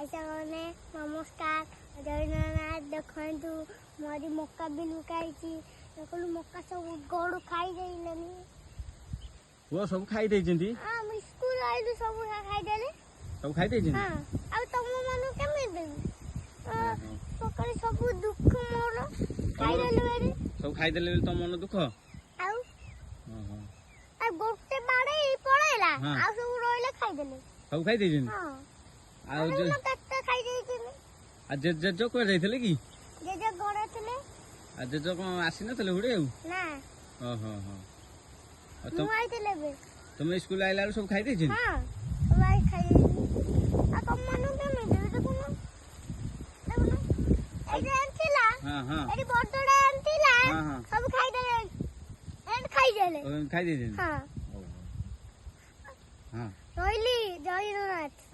ଖାଇସାରିଲାଣି ନମସ୍କାର ଜଗନ୍ନାଥ ଦେଖନ୍ତୁ ମୋରି ମକା ବି ଲୁକାଇଛି ଦେଖନ୍ତୁ ମକା ସବୁ ଗଡ଼ୁ ଖାଇଦେଇଲେନି ପୁଅ ସବୁ ଖାଇ ଦେଇଛନ୍ତି ଆମେ ସ୍କୁଲ ଆଇଲୁ ସବୁ ଖାଇଦେଲେ ସବୁ ଖାଇ ଦେଇଛନ୍ତି ଆଉ ତମ ମାନଙ୍କୁ କେମିତି ଦେବି ସକାଳେ ସବୁ ଦୁଃଖ ମୋର ଖାଇଦେଲେ ବେରି ସବୁ ଖାଇଦେଲେ ବୋଲି ତମ ମନ ଦୁଃଖ ଆଉ ଗୋଟେ ବାଡ଼େଇ ପଳେଇଲା ଆଉ ସବୁ ରହିଲେ ଖାଇଦେଲେ ସବୁ ଖାଇ ଦେଇଛନ୍ତି ଆଉ ଜେଜ କୁଆଡେ ଯାଇଥିଲେ କି ଜେଜ ଘରେ ଥିଲେ ଆଉ ଜେଜ କଣ ଆସିନଥିଲେ ହୁଡେ ଆଉ ନା ଓହୋ ହୋ ମୁଁ ଆଇଥିଲେ ଏବେ ତମେ ସ୍କୁଲ ଆଇଲା ବେଳକୁ ସବୁ ଖାଇ ଦେଇଛନ୍ତି ହଁ ସବୁ ଆଇ ଖାଇଦେଇଛନ୍ତି ଆଉ ତମମାନଙ୍କୁ କେମିତି ଦେବି ଦେଖୁନ ଦେଖୁନ ଏଇଟା ଥିଲା ଏଠି ବଡଟା ଥିଲା ସବୁ ଖାଇଦେଲେ ଖାଇଦେଲେ ଖାଇ ଦେଇଛନ୍ତି ହଁ ରହିଲି ଜୟ ଜଗନ୍ନାଥ।